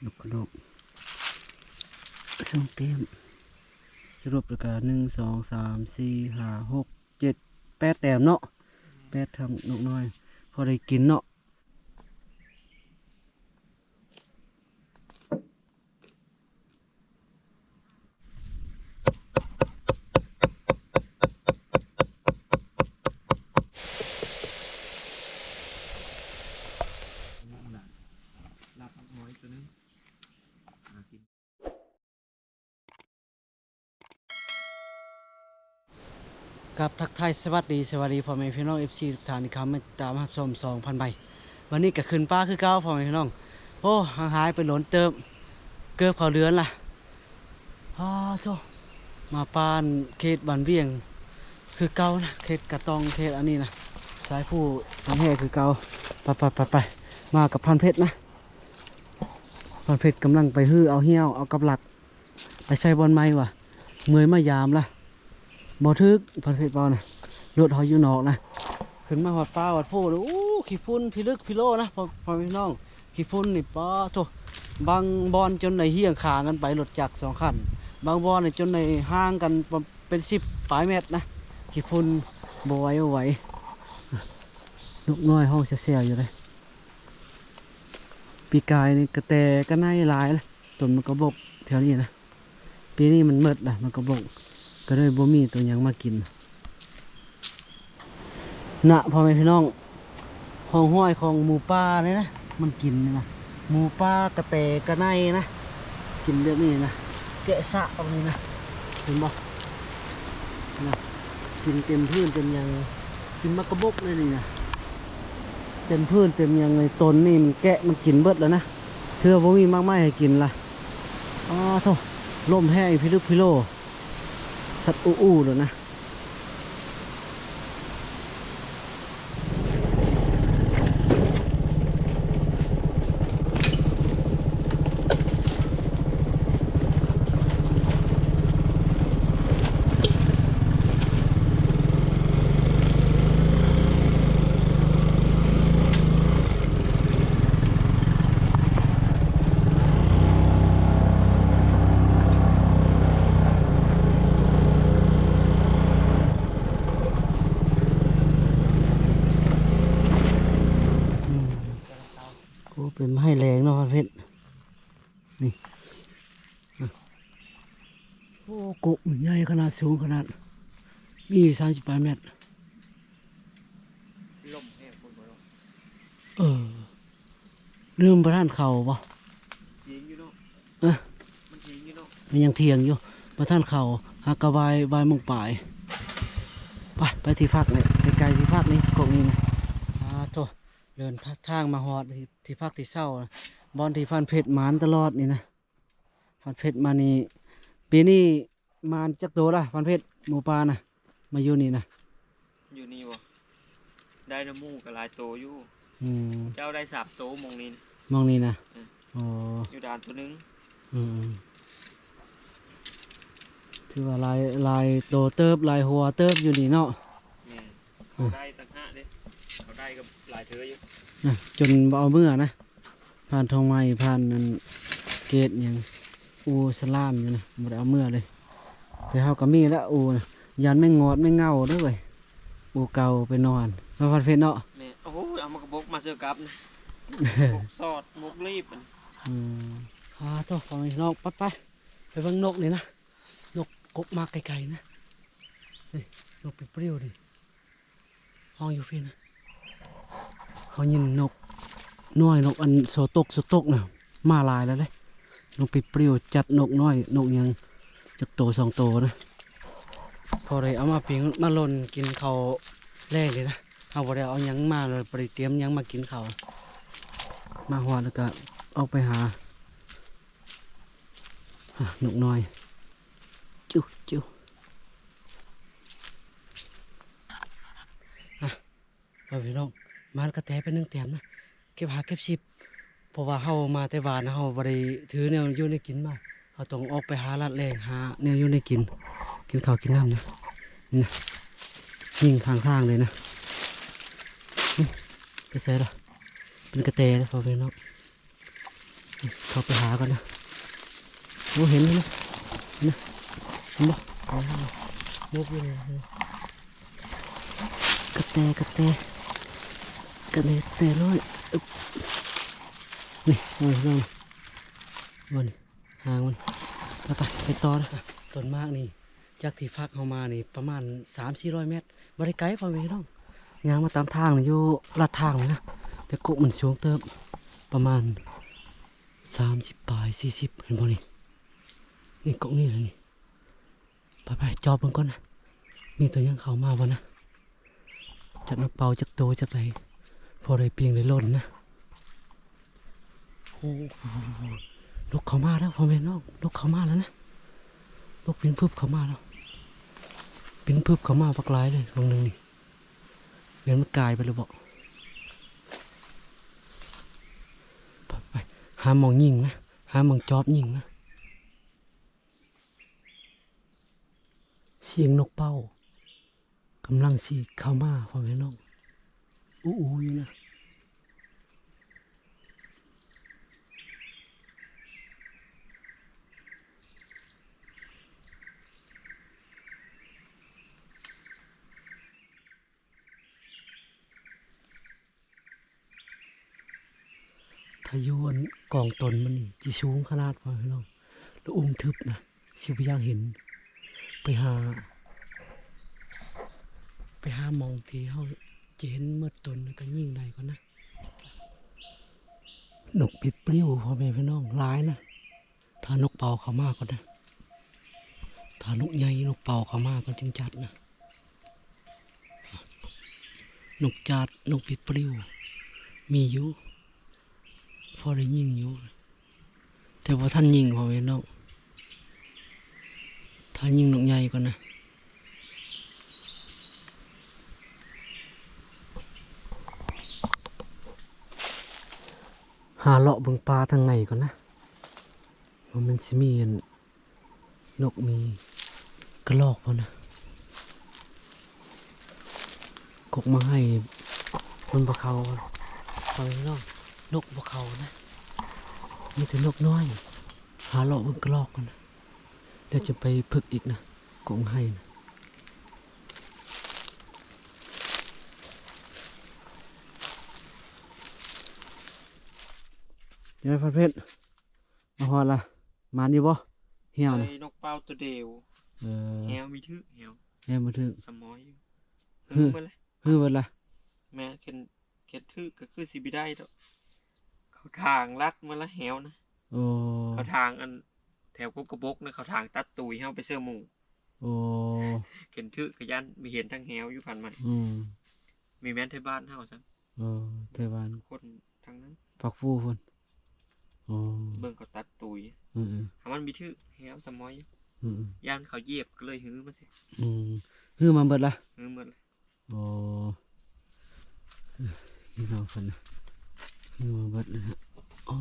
นกกระดกช่องเต็มสรุปประกาศ1 2 3 4 5 6 7 8แต้มเนาะ8ทำนกน้อยพอได้กินเนาะกับทักทายสวัสดีพ่อแม่พี่น้อง FC ทุกท่านที่เข้ามาตามรับชม2,000 ใบวันนี้ก็ขึ้นป้าคือเก่าพ่อแม่พี่น้องโอ้ห่างหายไปหลนเติมเกือบเขาเรือนล่ะโธ่มาปานเขตบ้านเวียงคือเก่านะเขตกระตองเขตอันนี้นะสายผู้ทำแห่คือเก่าไปมากับพันเพชรนะพันเพชรกำลังไปฮื้อเอาเหี้ยวเอากับหลักไปใส่บอลไม้ว่ะเมื่อยมายามล่ะบ่ทึกพันเพชรเปล่านะรถหอยอยู่นอกนะขึ้นมาวัดฟ้าวัดโพเลยโอ้ขี้ฝุ่นพี่ลึกพี่โลนะพ่อพี่น้องขี้ฝุ่นนี่ป้าโถบางบอนจนในเฮี้ยงขากันไปรถจักร2 คันบางบอนจนในห่างกันเป็น10 ปลายเมตรนะขี้ฝุ่นบ่ไหวลูกน้อยห้องเสียอยู่เลยปีกายนี่กระแตก็น่าหลายเลยต้นมันกระบกแถวนี้นะปีนี้มันมืดนะมันกระบกก็เลยบ่มีตัวยังมากินน่ะพ่อแม่พี่น้องห้องห้อยของหมูป่าเลยนะมันกินนะหมูป่ากระแตกระไนนะกินแบบนี้นะแกะสะตรงนี้นะเห็นบ่นะกินเต็มพื้นเต็มยังกินมากระบกเลยนี่นะเต็มพื้นเต็มยังในต้นนี่มันแกะมันกินเบิดแล้วนะเธอบ่มีมากมายให้กินละโธ่ลมแห้งพิลึกพิโลสัตว์อู้เลยนะเป็นไม้แรงเนาะเพชรนี่โอ้กบใหญ่ขนาดสูงขนาดมี38 เมตรลมแห้งคนบ่เริ่มประทานเข่าป่ะยิงอยู่เนาะมันยิงอยู่เนาะมันยังเทียงอยู่ประทานเข่าหากระบายมุงป่ายไปที่พักเลยไกลๆที่พักนี้กบนี้นะโธ่เดินทางมาฮอดที่พักที่เศร้าบอนที่ฟันเพชรมานตลอดนี่นะฟันเพชรมานี่ปีนี้มานจักโตละฟันเพชรหมูปลานะมาอยู่นี่นะอยู่นี่บ่ได้น้ำมูกกับลายโตอยู่เจ้าได้3 โตมองนี้นะอยู่ด่านตัวนึงถือว่าลายโตเติบลายหัวเติบอยู่นี่เนาะเขาได้ตั้ง5เด้เขาได้กับลายเธออยู่จนเอาเมื่อนะผ่านทองไม้ผ่านนั่นเกตอย่างอูสลามอยู่นะหมดเอาเมื่อเลยแต่เขาก็มีแล้วอูนะยันไม่งอดไม่เงาด้วยอูเก่าไปนอนมาฟันเพชรเนาะโอ้โหเอามากระบอกมาเสือกับนะมกสอดมกรีบตัวของนกไปเบิ่งนกนี่นะนกกบมาไกลๆนะนี่นกเปรี้ยวดิห้องอยู่ฟินนะเขายินนกน้อยนกอันโซตกนะมาลายแล้วเลยนกเปรี้ยวจัดนกน้อยนกยังจักโต2 โตนะพอได้เอามาปิ้งมาล่นกินเขาแรกเลยนะเอาบ่ได้เอายังมาเลยไปเตรียมยังมากินเขามาหอดแล้วก็เอาไปหานกน้อยจิ้วพี่น้องมากระแตไป1 แต้มนะเก็บ10เพราะว่าเฮามาแต่บ้านเฮาบ่ได้ถือแนวอยู่ในกินมาเฮาต้องออกไปหาลัดแหล่งหาแนวอยู่ในกินข้าวกินน้ำนะนี่นะยิงทางเลยนะ ไปใส่ละเป็นกระแตนะพ่อพี่น้องเข้าไปหากันนะโอ้เห็นไหมนะเห็นบ่มุกเลยกระแตกระแตน้อยอึ๊บนี่โอ้ยน้องมันหางมันไปต่อนะต้นมากนี่จากที่พักเข้ามานี่ประมาณ300-400 เมตรบริไกลพ่อพี่น้องยางมาตามทางนี่อยู่ลาดทางเลยนะแต่กุมันสูงเติมประมาณ30 ปลาย 40เห็นบ่นี่กกนี่เลยนี่ไปจอบมันก่อนนะมีตัวยังเข้ามาบ่นะจัดมาเป่าจากโตจากไรพอได้เปียงได้ล่นนะโอ้ลูกเข้ามาแล้วพ่อแม่น้องลูกเข้ามาแล้วนะลูกปิ้นพึบเข้ามาแล้วปิ้นพึบเข้ามาปักหลายเลยตรงนึงนี่เดี๋ยวมันกลายไปเลยบอกไปหาหมองยิงนะหาหมองจอบยิงนะเสียงนกเป้ากำลังสีเข้ามาพ่อแม่น้องอู้อยู่นะทะยวนกองตนมันนี่จะสูงขนาดพ่อแม่น้องแล้วทึบนะสิบยังเห็นไปหามองที่เขาจะเห็นเมื่อตนก็ยิ่งใดก่อนนะนกปิดปลิ้วพ่อแม่พี่น้องร้ายนะถ้านกเป่าเขามากก็นะถ้านกใหญ่นกเป่าเขามากก็จึงจัดนะนกจัดนกปิดปลิ้วมีอยู่พอได้ยิงอยู่แต่ว่าท่านยิงพ่อแม่พี่น้องถ้ายิงนกใหญ่ก่อนนะหาเลาะเบิ่งปลาทางไหนก่อนนะว่ามันสิมีนกมีกระรอกป่ะนะกกมาให้บนภูเขาฟังน้องนกภูเขานะมีแต่นกน้อยหาเลาะเบิ่งกระรอกก่อนนะเดี๋ยวจะไปฝึกอีกนะกกให้นะเดี๋ยวประเภทมาฮอดละมานี่บ่เหี่ยวนะ นกเป้าตัวเดียวแหวมีทึแหวมาถึง สมอยฮือมาเลย เบิดละ แม่เข็นทึก็คือสิบิได้ดอกเขาทางลัดมาละแหวนะ โอ้ เขาทางอันแถวกบกนะเขาทางตัดตุยเฮาไปเสื้อหมู โอ้ เข็นทึกยันมีเห็นทั้งแหวอยู่พันมันมีแม่นที่บ้านเฮาซั่น เทวาน คนทางนั้น ปักฟูพุ่นโอ้ เบิ่งเขาตัดตุยถ้ามันมีทึแหวสมอยย่านเขาเหยียบก็เลยฮื้อมาสิ ฮือมาเบิดละ ฮื้อหมดเลย โอ้นี่เราคนนะฮือมาเบิดเลยฮะอ๋อ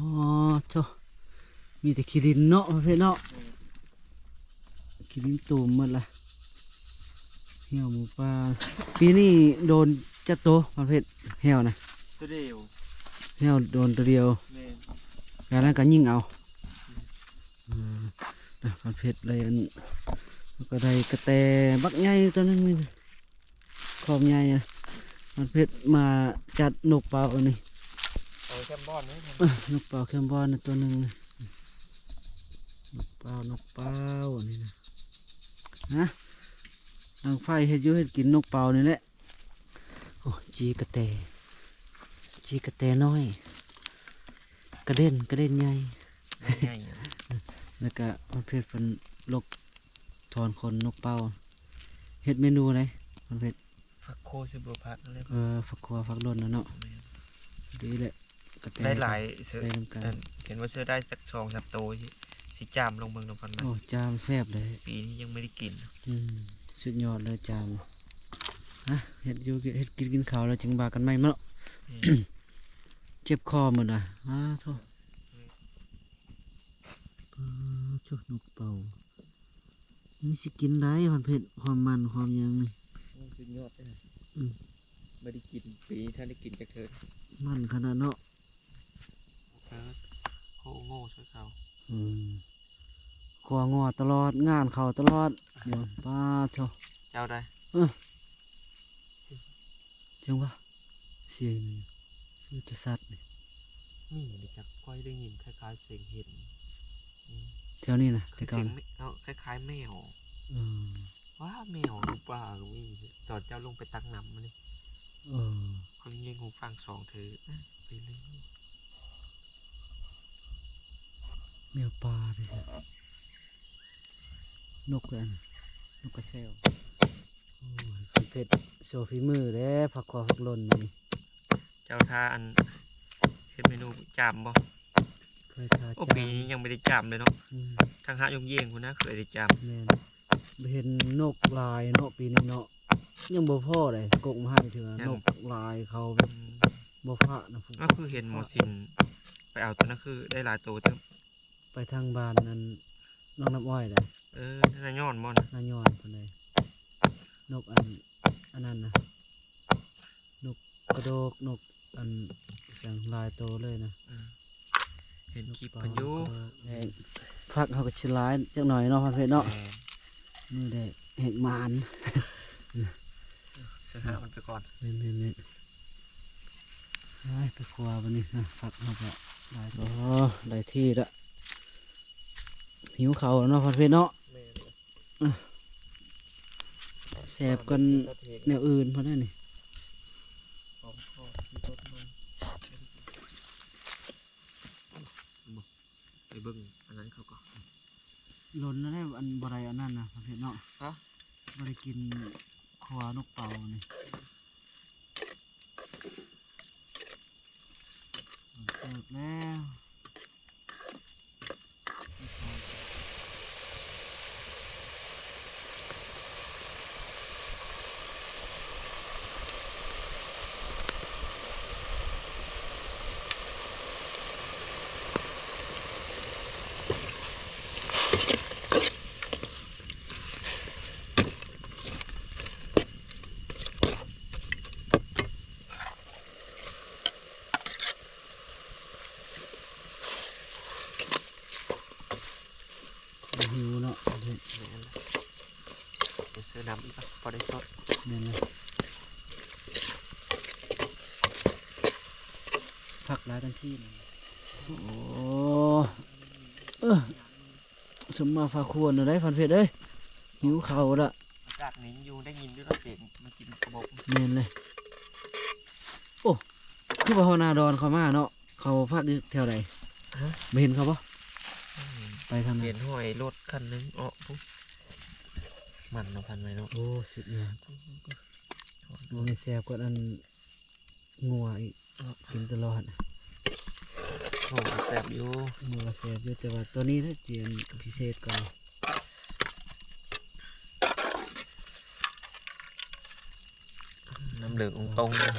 โธ่มีแต่ขี้ดินเนาะประเภทเนาะขี้ดินตูมหมดละเหี่ยวหมูปลาปีนี้โดนจักโตประเภทเหี่ยวนะ ตัวเดียว เหี่ยวโดนตัวเดียว แม่น แล้วนั้นก็ยิ่งเอาประเภทอะไรอันก็ได้กระแตบักใหญ่ตัวนึงนี่ขอบใหญ่อะประเภทมาจัดนกเป่าอันนี้ เอาแคมบอนนี่ นกเป่าแคมบอนตัวหนึ่งนกเป่าอันนี้นะทางไฟเฮ็ดอยู่เฮ็ดกินนกเป่านี่แหละโอ้จีกระแตน้อย กระเด็นใหญ่ ใหญ่ แล้วก็ประเภทเป็นลกถอนคนนกเป่าเฮ็ดเมนูอะไรประเภท ฟักโคซิบพักอะไร ฝักครัวฝักดนนะเนาะดีแหละกระแต ได้หลายเสือ ใส่น้ำกัน เห็นว่าเสือได้สัก2-3โตสิจามลงเมืองลงพันมัน โอ้จามแซ่บเลย ปีนี้ยังไม่ได้กิน สุดยอดเลยจามนะเฮ็ดอยู่เฮ็ดกินข้าวแล้วจึงบากันไหมมั้ง เจ็บคอหมดอ่ะโทษชุดนกเป่านี่สิกินได้ความเผ็ดความมันความยังนี่ สุดยอดเลย ไม่ได้กินปีนี้ท่านได้กินจากเธอ มันขนาดเนาะ เออโคโง่ช่วยเขา ขวงอตลอดงานเขาตลอดเดี๋ยวป้าเถอะ เจ้าได้ จังวะเสียงคือจะสัตว์นี่ นี่เดี๋ยวจักก้อยได้ยินคล้ายๆเสียงเห็น แถวนี้นะ คือ แต่ก่อ เสีย น งไม่เอาคล้ายๆแมว อืม ว้าแมวหรือเปล่าวิ่งตอนเจ้าลงไปตักน้ำมาเลย เออ เขายิงหูฟังสองเธอไปเลย แมวป่าเลยจ้ะนกเลยอันนกกระเซลโอ้ยคุณเพชรโชว์ฝีมือแล้วผักคอผักหล่นนี่ เจ้าท่าอันเฮ็ดเมนูจามบ่ เคยทา โอ้ จา ปีนี้ยังไม่ได้จามเลยเนาะ อืม ทางหายงเยี่ยงคุณนะเคยได้จาม แม่นบ่เห็นนกลายเนาะปีนี้เนาะยังบ่พอเลยกกมาให้เถื่อนกลายเขาแบบบ่พระนะพวก ก็คือเห็นหมอสินไปเอาตัวนั้นคือได้หลายตัวเติม ไปทางบ้านนั้นน้องน้ำอ้อยเลย น่าย้อนบ่นะ นายอนคนใดนกอันนั้นนะนกกระโดกนกอันเสียงลายโตเลยนะ เห็นคลิป ปลา เพันอยู กระโดกแหงพักเขาก็ชิลายจักหน่อยเนาะพันเพชรเนาะ แหม มือได้แหกมาน เสื้อหามันไปก่อน เม่นไปครัววันนี้นะพักเขาก็ได้อ๋อได้ที่ละหิวเขาวแล้วเนาะพันเพชรเนาะแสบกันแนวอื่นเพราะนั่นนี่ ไปเบิ่งอันนั้นเขาก็ หล่นแล้วได้อันบไรอันนั้นนะพันเพชรเนาะ ฮะ บริกินครัวนกเต่านี่เสิร์ฟแล้วหิวเนาะ แม่นเลยเดี๋ยวเสื้อดำอีกปะพอได้สด เนี่ยเลยผักหลายกันซีนโอ้สมมาฝาควรอะไรพันเพชรเอ้ยหิวเข่าวละ อากาศนี้อยู่ได้ยินด้วยเสียงมันกินกระบอก เมนเลย โอ้ คือบ่ฮอนาดอนเขามาเนาะ เขาพักอยู่แถวไหนไม่เห็นเขาปะไปทางไหน เห็นห้อยรถคันนึงปุ๊บมันเนาะพันไหมเนาะ โอ้สุดยอดมันไม่แซ่บกว่าอันงัวอีกกินตลอด โอ้แซ่บอยู่ งัวแซ่บอยู่แต่ว่าตัวนี้นะเจียนพิเศษก่อน น้ำเหลืององตรงนะ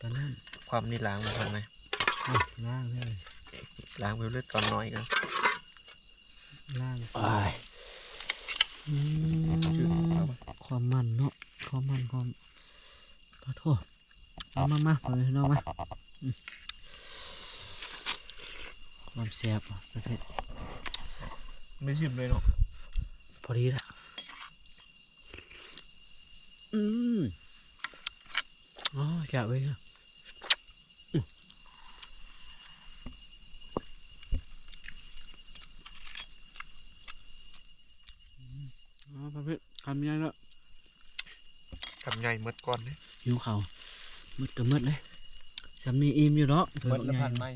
ปลานั่น ความนี่ล้างมาทำไม ล่างเลย ล้างไปเลือดก่อนน้อยกัน ล่าง ชื่อ ความมันเนาะความมันความขอโทษมาไปน้องมาความแซ่บประเภท ไม่ชิมเลยเนาะ พอดีละอ๋อแกะไว้ค่ะประเภทคำใหญ่แล้ว ทำใหญ่เมื่อก่อนเนี่ย หิวเขามืดกับมืดเลยจำนี่อิ่มอยู่เนาะ เมื่อละพันไหม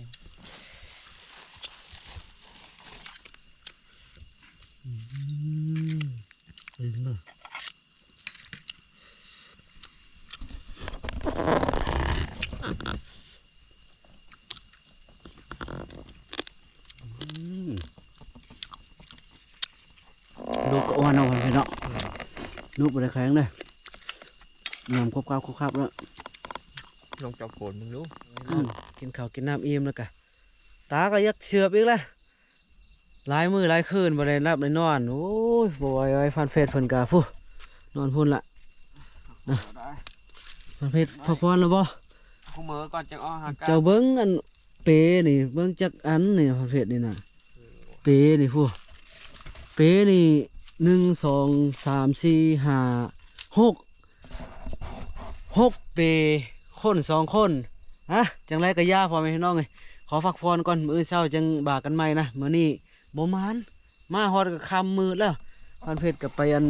อิ่มเลยลูกก็อ้วนเอาไปเนาะลูกไปได้แข็งเลยยำครบครับแล้ว ลองจับโขนมึงดู กินข้าวกินน้ำอิ่มแล้วกะตาก็ยักเชือบอีกแล้วหลายมือหลายคืนบ่ได้รับได้นอนโอ้ยบ่ไหวฟันเฟสเพิ่นกะผู้นอนพุ่นละ ได้ พันเพชรพักผ่อนแล้วบ่ กูเหมือก่อนจะอ้อหากัน เจ้าเบิ้งอันเปนี่เบิ้งจักอันนี่พันเพชรนี่น่ะเปนี่พวกเปนี่1 2 3 4 5 6เปคน2คนฮะจังไรก็ย่าพ่อแม่พี่น้องเอ้ยขอพักผ่อนก่อนมื้อเช้าจังบากันใหม่นะมื้อนี้บ่มานมาฮอดก็ค่ำมืดแล้วพันเพชรก็ไปอัน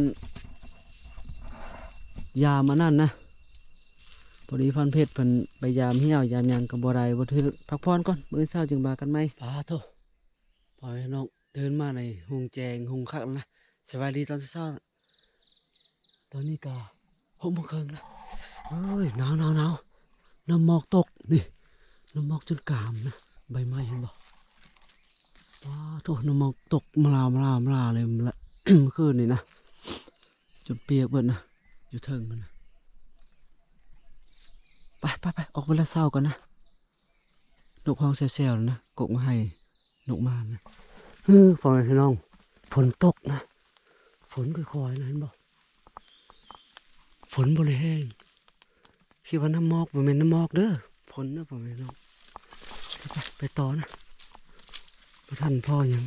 ยามอันนั้นนะพอดีพันเพชรเพิ่นไปยามเหี่ยวยามหยังก็บ่ได้บ่ถือพักผ่อนก่อนมื้อเช้าจึงบากันใหม่ปาโตพ่อแม่พี่น้องเดินมาในหุงแจงหุงคักแล้วนะสวัสดีตอนเช้าๆตอนนี้ก็6:30แล้วเอ้ยหนาวน้ำหมอกตกนี่น้ำหมอกจนกรามนะใบไม้เห็นบ่ปาโตน้ำหมอกตกมาลาเลยมันละ เมื่อคืนนี่นะจนเปียกเบิดนะอยู่เทิงมันนะไปออกไปละเศร้ากันนะนกห้องแซวๆนะกกมาให้นกมานะพ่อแม่พี่น้องฝนตกนะฝนค่อยๆนะเห็นบ่ฝนบ่ได้แห้งคิดว่าน้ำหมอกบ่แม่นน้ำหมอกเด้อฝนนะพ่อแม่พี่น้องไปต่อนะบ่ทันพ่อยัง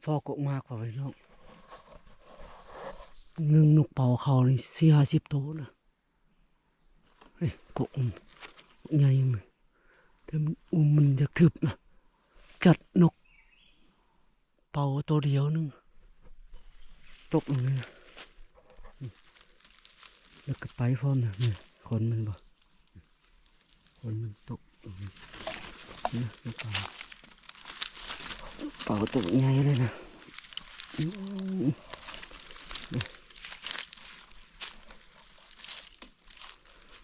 ฟอกกมากกว่าไปน้องหนึ่งนกเป่าเขานี่40 ตัวนะเฮ้ยกกมันใหญ่มันแต่มันจะทึบนะจัดนกเป่าตัวเดียวนึงตกเลยนะแล้วก็ไปพร้อมนะนี่คนมันบ่คนมันตกนะนกเป่าตัวใหญ่เลยนะ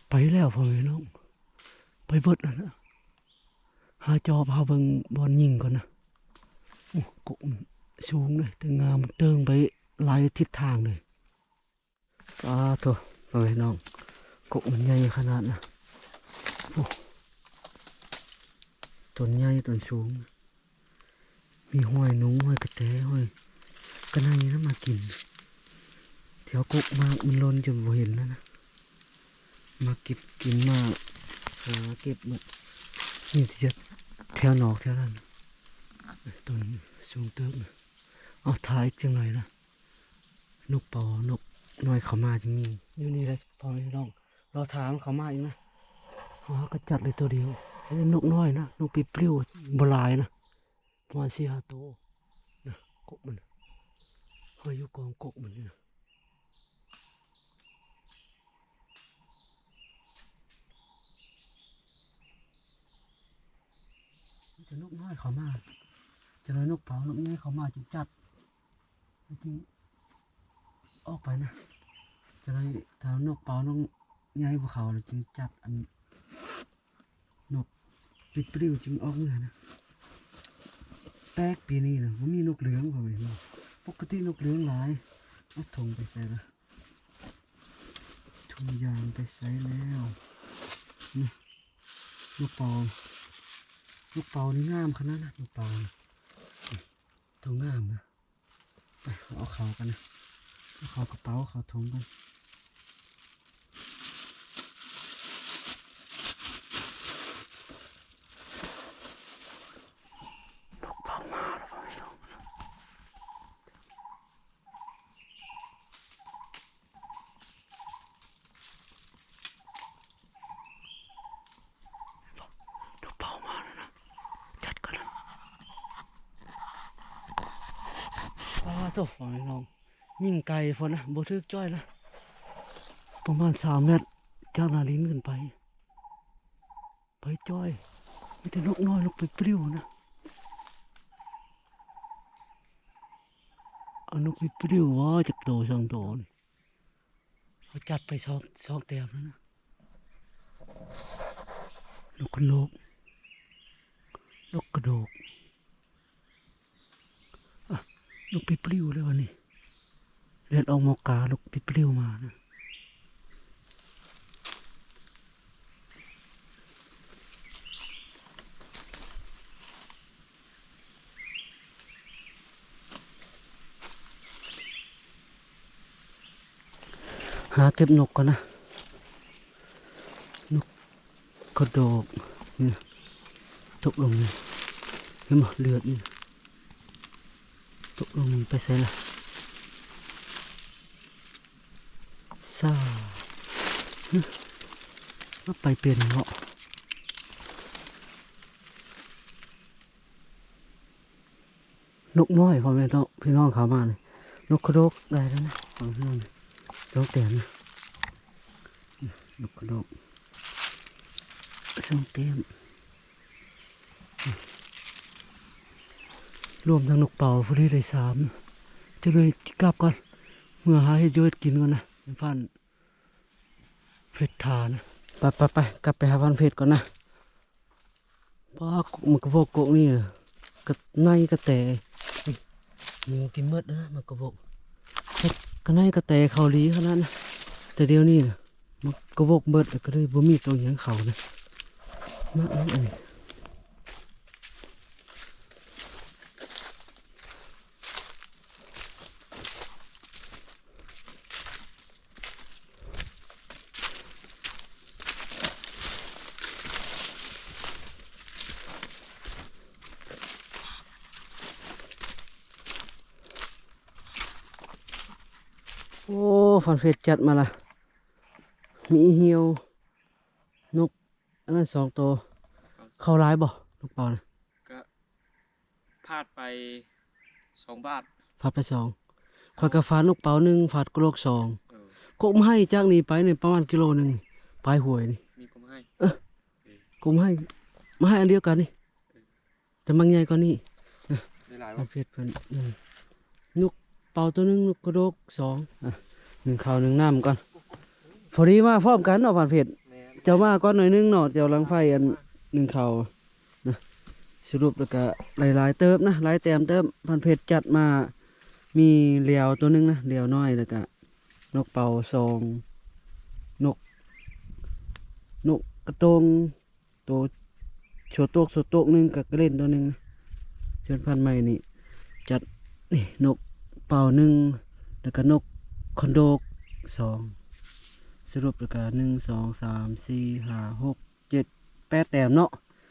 ไปแล้วพ่อแม่น้องไปเบิดแล้วนะหาจอบหาเบิ่งบอลยิงก่อนนะโอ้กมันสูงเลยแต่งามมันเติงไปหลายทิศทางเลยตัวพ่อแม่น้องกมันใหญ่ขนาดนะโอ้ต้นใหญ่ต้นสูงมีห้อยนุ้งห้อยกระแตห้อยกระไนนะมากินแถวกมากมันล้นจนบ่เห็นแล้วนะมาเก็บกินมาหาเก็บหมดนี่ที่จะแถวนอกแถวนั้นต้นสูงเติบนะเอาถ่ายจังหน่อยนะนกเป่านกน้อยเขามาจริงๆอยู่นี่แหละพอไม่ลองเราถามเขามาอีกนะเขาก็จัดเลยตัวเดียวนกน้อยนะนกปีปลิวบลายนะประมาณ4-5 ตัวนะกบมันเขาอยู่กองกบมันนี่นะจะนกน้อยเขามาจะเลยนกเผานกใหญ่เขามาจึงจัดจริงออกไปนะจะเลยถ้านกเผานกใหญ่ภูเขาจึงจัดอันนกปิดปลิวจึงออกเมื่อนะแป๊กปีนี้นะมันมีนกเหลืองเขาเลยปกตินกเหลืองหลายเอาถุงไปใส่ละถุ มียางไปใส่แล้วนี่ลูกเปาลูกเปานี่งามขนาดนะลูกเปานี่ตัวงามนะไปเอาเขากันนะเอาเขากระเป๋าเขาถุงกันลูกเปามาแล้วไปลงลูกเปามาแล้วนะจัดกันนะตัวฝอยน้องยิ่งไกลพอนะบ่ทึกจ้อยนะประมาณ3 เมตรจากนาลิ้นขึ้นไปไปจ้อยมีแต่นกน้อยนกไปปลิวนะเอานกไปปลิวว่าจากโต2 โตนี่เขาจัดไปสองแต้มแล้วนะนกกระโลกนกกระโดกอ่ะนกไปปลิวเลยวันนี้เดินออกมากานกไปปลิวมานะหาเก็บนกก่อนนะนกกระโดกนี่ตกลงนี่เห็นไหมเลือดนี่ตกลงนี่ไปใส่ละซ่าก็ไปเป็นเนาะนกน้อยพ่อแม่พี่น้องเขามาเลยนกกระโดกได้แล้วนะของพี่น้องนกแต่นะนกกระโดกส่งเต็มรวมทั้งนกเป่าพอดีได้3จะเลยกลับก่อนเมื่อหาให้เยอะกินก่อนนะพันเพชรทานะไปกลับไปหาพันเพชรก่อนนะเพราะมันกระบอกกกนี่กระไนกระแตหมูกินเมดนะมันกระบอกกระไนกระแตเขาลีขนาดนะแต่เดี๋ยวนี้นะมันกระบอกเมดก็เลยบ่มีตัวอย่างเขานะมาอันนี้โอ้ฟันเฟสจัดมาละมีเหี่ยวนกอันนั้น2 ตัวเข้าร้ายบ่นกเป่านะ ก็พลาดไป2 บาท ฟาดไป2ข่อยก็ฟาดนกเป๋า1ฟาดกระโหลก2เออก กมาให้จากนี้ไปเนี่ยประมาณกิโลหนึ่งปลายห้วยนี่ มีก็ให้ กมาให้อันเดียวกันนี่แต่บางใหญ่กว่านี้ ได้หลาย มัน วะ เพียดเพิ่นนกเป่าตัวหนึงนกกระโดก21ข้าว1น้ำก่อนพอดีมาพร้อมกันเนาะผ่านเพชร แม่น เจ้ามาก่อนหน่อยนึงเนาะเจ้าหลังไฟอัน1ข้าวนะสรุปแล้วก็หลายๆเติบนะหลายแต้มเติบผ่านเพชรจัดมามีเหลียวตัวหนึงนะเหลียวน้อยแล้วก็นกเป่า2นกกระโตงตัวโฉดโตกหนึงกับกระเล่นตัวหนึงนะเชิญพันธุ์ใหม่นี่จัดนี่นกเป่า1แล้วก็นกคอนโดก2สรุปแล้วก็1 2 3 4 5 6 7 8 แต้มเนาะ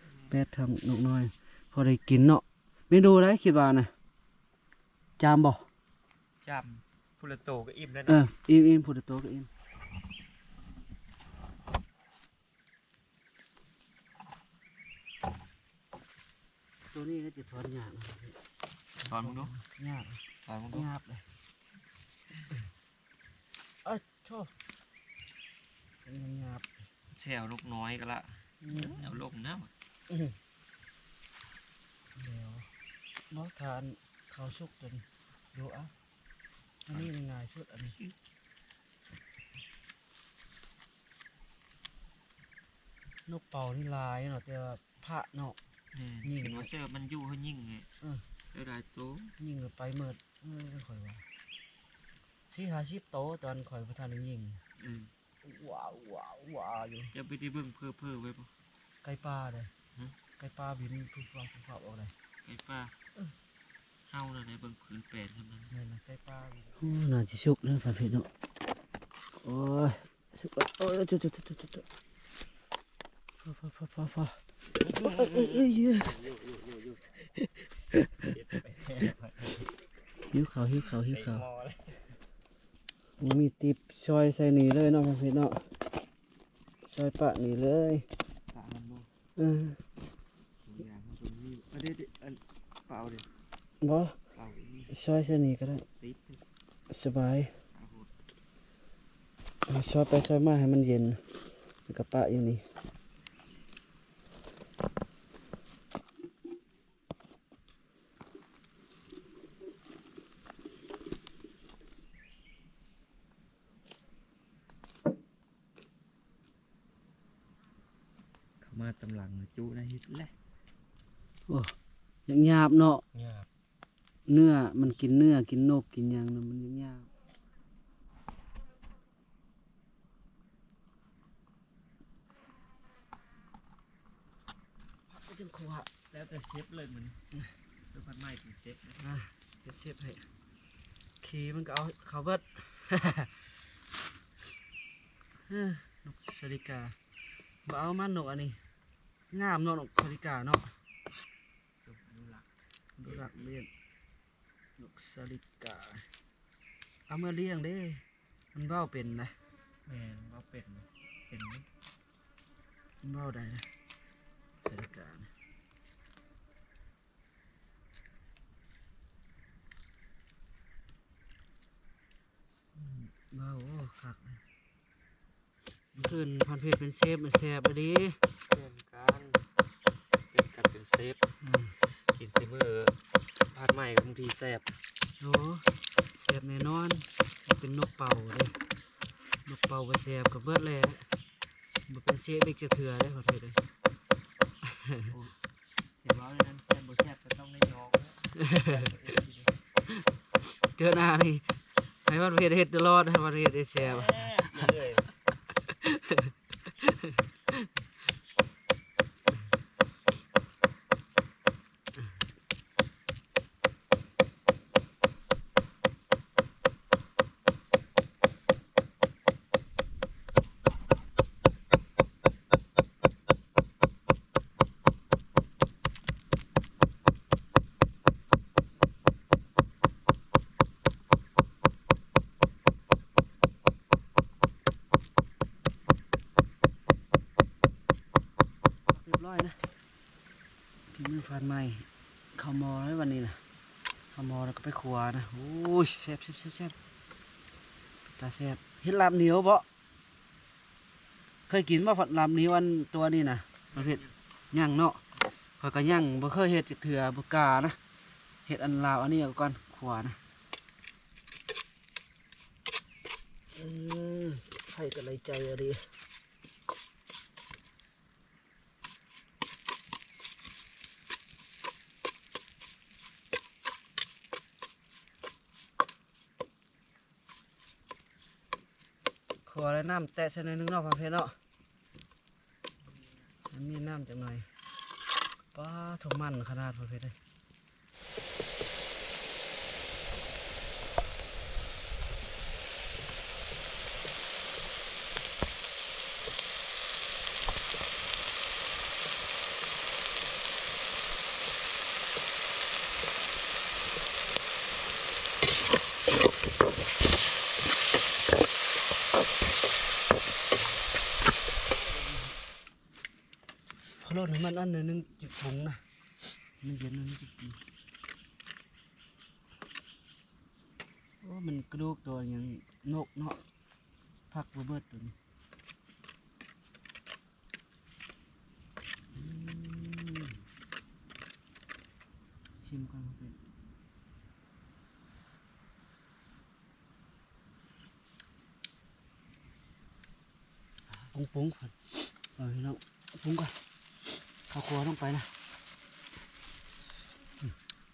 8ทำนกน้อยพอได้กินเนาะเมนูอะไรคิดว่านะจามบ่ จำพุละโตก็อิ่มแล้ว เอ นะ ออิ่มพูดโตก็อิ่มตัวนี้น่าจะถอนยากนะ ตอนมึงดู ยาก ตอนมึงดู ยากเลยเอ้ยโชว์มันหยาบ แซวลูกน้อยก็ละ อืม เอาลงน้ อืมเดี๋ยวน้องทานข้าวสุกจนดูอ่ะอันนี้ง่ายสุดอันนี้นกเป่านี่ลายเนาะแต่ว่าพระเนาะ ำ นี่ เห็นว่าเสื้อมันอยู่เขายิ่งไง เออ ได้หลายโต ยิงก็ไปเมิดข่อยว่า40-50 โตตอนข่อยประธานได้ยิง อืม ว้าวว้าวว้าวอยู่ จะไปที่เบิ่งเพ้อไว้บ่ ไก่ปลาเลย ฮะ ไก่ปลาบินทุบฟังทุบฟังออกเลย ไก่ป้าเฮาน่ะได้เบิ่งผืนแปดเท่านั้น นี่นะไก่ปลาบินน่าจะชุกนะพันเพชรเนาะโอ้ยชุกโอ้ยจุดฟ้าหิวเขามีติบซอยใส่หนีเลยเนาะพันเพชรเนาะซอยปะหนีเลย ปะมันบ่ เออ ตัวอย่างมันตัวนี้อันนี้อันเปล่าดิ บ่ เปล่าอีนี่ ซอยใส่หนีก็ได้ ติด สบาย อาโหด เอาซอยไปซอยมาให้มันเย็นแล้วก็ปะอยู่นี่ เข้ามาตำหลังน่ะจุได้เฮ็ดแหละ โอ้ยังหยาบเนาะ ยาก เนื้อมันกินเนื้อกินนกกินหยังนะมันยังยากก็จังขวะ แล้วแต่เชฟเลยมันตัวพันไม้เป็นเชฟนะ อ่ะเดี๋ยวเชฟให้ขี่มันก็เอาเขาเบิด เอ้อนกสลิกาบ่เอามันนกอันนี้งามเนาะนกสลิกาเนาะ ตัวอนุรักษ์ ดูรักเลี้ยงนกสลิกาเอามาเลี้ยงเด้มันเบ้าเป็นนะ แม่นว่าเป็นไหมเป็นไหม มันเบ้าได้นะสลิกานะเบ้าโอ้คักเลยเมื่อคืนพันเพชรเป็นเชฟมันแซ่บอะดี เป็นการเป็นกัดเป็นเซฟ อืม กินเซเบอร์พันไม้กับบางทีแซ่บ โอ้แซ่บแน่นอนมันเป็นนกเป่าเลยนกเป่าไปแซ่บกับเบิดเลยมันเป็นเชฟอีกจะเถื่อเลยพันเพชรเลย เห็นว่าในนั้นแซ่บบ่แซ่บก็ต้องได้ยองนะ เจอหน้านี่ให้พันเพชรเฮ็ดตลอดให้พันเพชรได้แซ่บ แซ่บเลย เรียบร้อยนะพี่มือฟันใหม่ข้าวหมอแล้ววันนี้นะข้าวหมอแล้วก็ไปครัวนะโอ้ยแซ่บตาแซ่บเห็ดลาบเหนียวบ่เคยกินบ่ฝัดลาบเหนียวอันตัวนี้นะประเภทย่างเนาะข้อยก็ย่างบ่เคยเฮ็ดจักเถื่อบ่กล้านะเฮ็ดอันลาวอันนี้เอาก่อนครัวนะใครก็เลยใจอะดิครัวแล้วน้ำแตะใส่หน่อยนึงเนาะพ่อเพชรเนาะมันมีน้ำจังหน่อยป้าทงมันขนาดพ่อเพชรเลยเขาลดให้มันอันหนึ่งจิบผงนะมันเย็นอันนี้จิบผงโอ้มันกระดูกตัวอย่างนกเนาะพักระเบิดตัวนี้อืมชิมกันครับเป็นปุ้งก่อนพี่น้องปุ้งก่อนข้าวครัวลงไปนะ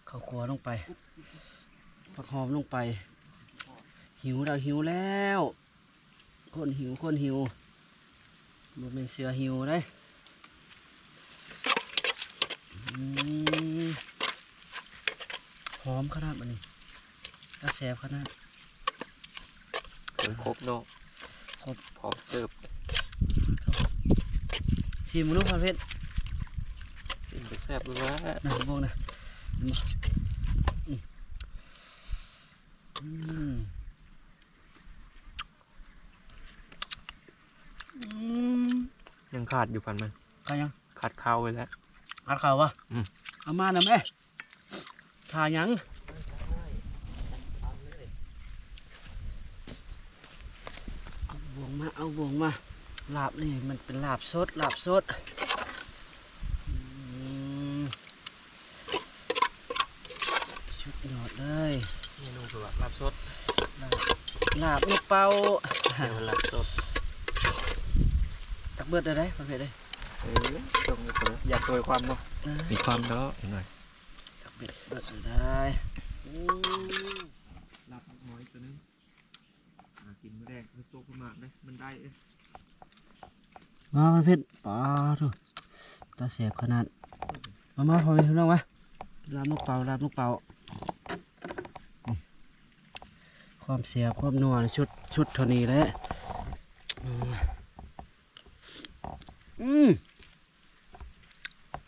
ข้าวครัวลงไปผักหอมลงไปหิวแล้ว คนหิวคนหิวบ่เป็นเสือหิวได้หอมขนาดมันนี่กระแสบขนาด ครบเนาะ ครบ พร้อมเสิร์ฟ ชิมลูกประเภท สิ่งที่แซ่บเลยว่า นะพวกนะเห็นบ่ยังขาดอยู่พันมัน ก็ยัง ขาดข้าวไว้แล้ว อัดข่าววะเอามานะแม่ถ่ายังเอาบวงมาเอาบวงมาลาบนี่มันเป็นลาบสดลาบสดชุดยอดเลย เมนูคือว่าลาบสด ลาบลูกเป่า เดี๋ยวลาบสด ตักเบิดได้ไหมประเภทได้ ตรงนี้เถอะอยากโดยความเนาะมีความเนาะหน่อย ตักเบิดได้อู้ ลาบน้อยตัวนึงกินไม่แรงมันโซกมากเลยมันได้เอ๊ะ มาประเภทปลาทุตาเสียบขนาดมาพอมีพี่น้องวะลาบลูกเป่าลาบลูกเป่านี่ความเสียบความนัวในชุดเท่านี้แหละ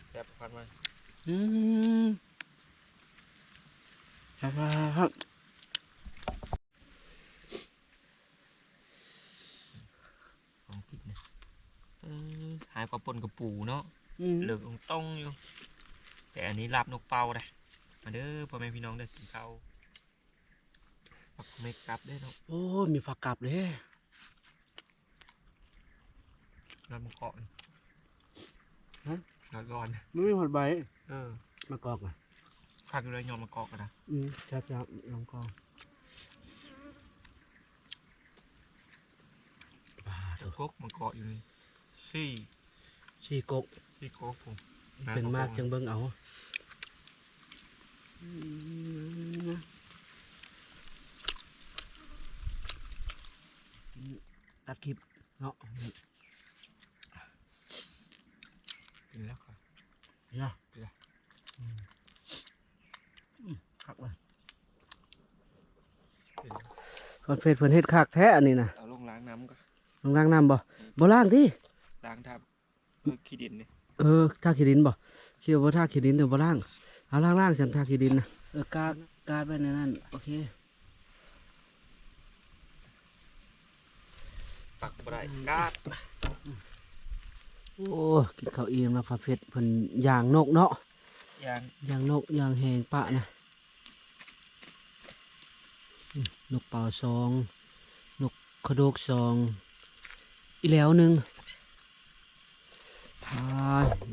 แซ่บพันมัน ครับ ของกินเนี่ยหายกว่าปนกระปูเนาะเหลืองต้องอยู่แต่อันนี้ลาบนกเป่าได้มาเด้อพ่อแม่พี่น้องเด้อกินข้าวผักเมกลับได้เนาะ โอ้มีผักกาดเลย ลาบมะกอกร้อน ไม่มีหอดใบ ๆ มะกอกอ่ะ ข้าวกินเลยยอมมะกอกกันนะ ครับลองกอง กกมะกอกอยู่นี่ซี่ ชีกก ซี่กกผม เป็นมากจังเบิ่งเอาตัดคลิปเนาะ กินแล้วครับ เนี่ยคักเลย กินแล้ว คนเฟซเพิ่นเฮ็ดคักแท้อันนี้นะ เอาลงล้างน้ำก็ ลงล้างน้ำบ่ล้างดิ ล้างทับขี้ดินเนี่ย ท่าขี้ดินบ่คิดว่าท่าขี้ดินเดี๋ยวบ่ล้างเอาล้างฉันท่าขี้ดินนะกาดไว้ในนั้นโอเค ปักบ่ได้กาด โอ้กินข้าวอิ่มแล้วพระเพชรเพิ่นย่างนกเนาะ ยาง ย่างนกย่างแหงปะนะนกเป่าซองนกกระโดกซองอีแล้วหนึ่ง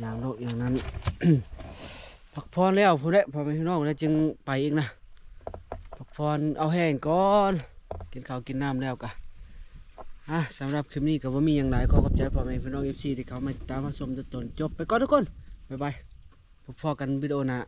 อย่างนกอย่างนั้น พักพรแล้วผู้ใดพอไปพี่น้องแล้วจึงไปอีกนะพักพรเอาแห้งก่อนกินข้าวกินน้ำแล้วกะสำหรับคลิปนี้ก็บ่มีอย่างไรขอขอบใจพ่อแม่พี่น้อง FC ที่เขามาติดตามมาชมจนจบไปก่อนทุกคนบ๊ายบายพบกันวิดีโอหน้า